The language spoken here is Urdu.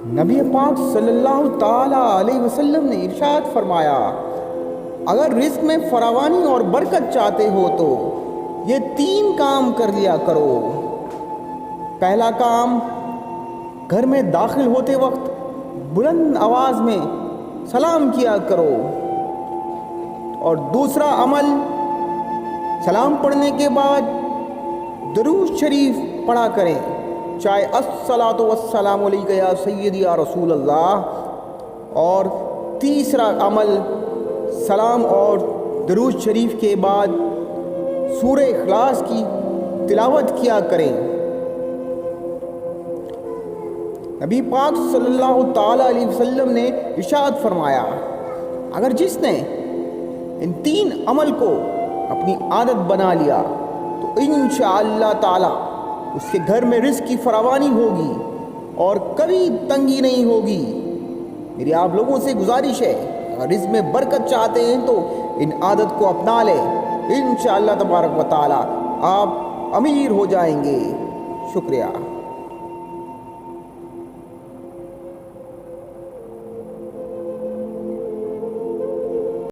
نبی پاک صلی اللہ تعالی علیہ وسلم نے ارشاد فرمایا، اگر رزق میں فراوانی اور برکت چاہتے ہو تو یہ 3 کام کر لیا کرو۔ پہلا کام، گھر میں داخل ہوتے وقت بلند آواز میں سلام کیا کرو، اور دوسرا عمل، سلام پڑھنے کے بعد درود شریف پڑھا کریں، چاہے الصلاۃ والسلام علیک یا سیدی یا رسول اللہ۔ اور تیسرا عمل، سلام اور درود شریف کے بعد سورہ اخلاص کی تلاوت کیا کریں۔ نبی پاک صلی اللہ تعالی علیہ وسلم نے ارشاد فرمایا، اگر جس نے ان 3 عمل کو اپنی عادت بنا لیا تو انشاءاللہ تعالی اس کے گھر میں رزق کی فراوانی ہوگی اور کبھی تنگی نہیں ہوگی۔ میری آپ لوگوں سے گزارش ہے، اگر رزق میں برکت چاہتے ہیں تو ان عادت کو اپنا لیں، انشاءاللہ تبارک و تعالی آپ امیر ہو جائیں گے۔ شکریہ۔